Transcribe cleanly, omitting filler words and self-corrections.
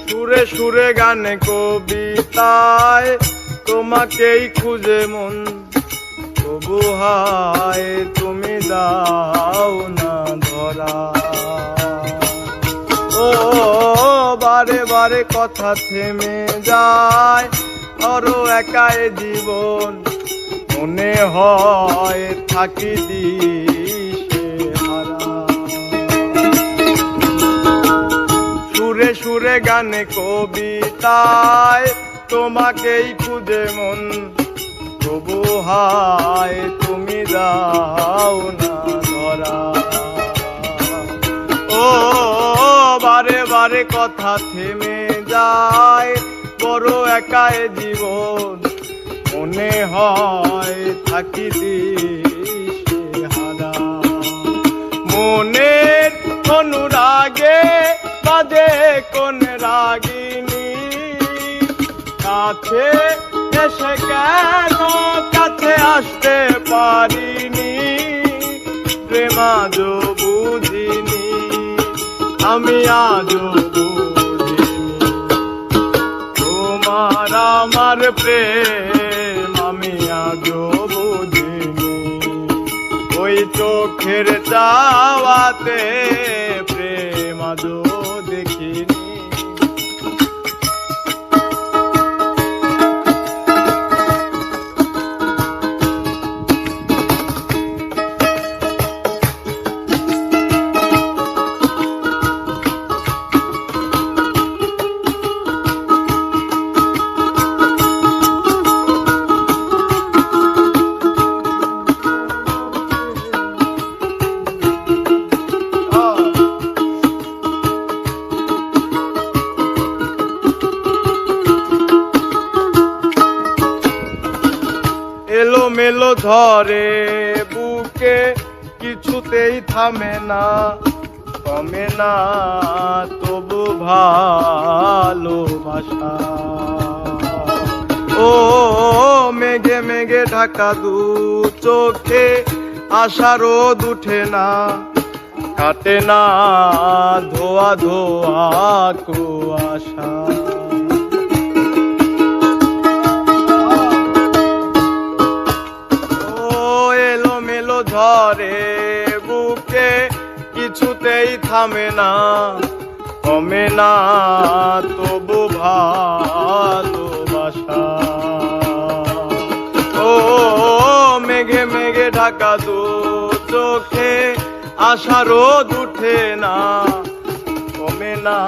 সুরে সুরে গানে কবিতায় তোমাকেই খুঁজে মন, তবু হায় তুমি দাও না ধরা। ও বারে বারে কথা থেমে যায়, আরো একাই জীবন মনে হয় থাকি দিশে হারা। সুরে সুরে গানে কবিতায় তোমাকেই খুঁজে মন, তবু হায় তুমি দাও না ধরা। ও বারে বারে কথা থেমে যায়, বড় একাই জীবন মনে হয় থাকি দিশে হারা। মনের অনুরাগে বাজে কোন রাগিনী, কাছে এসে কেন কাছে আসতে পারিনি। প্রেম আজও বুঝিনি, আমি আজও বুঝিনি, তোমার আমার প্রেম আমি আজও বুঝিনি। ওই চোখের চাওয়াতে প্রেম আজও দেখিনি। এলো মেলো ধরে বুকে, কিছুতেই থামে না কমে না তবু ভালোবাসা। ও মেঘে মেঘে ঢাকা দু চোখে, আশা রোদ উঠে না কাটে না ধোয়া ধোয়া কুয়াশা। ধরে বুকে, কিছুতেই থামে না কমে না তবু ভালোবাসা। ও মেঘে মেঘে ঢাকা দু চোখে, আশা রোদ উঠে না কমে না।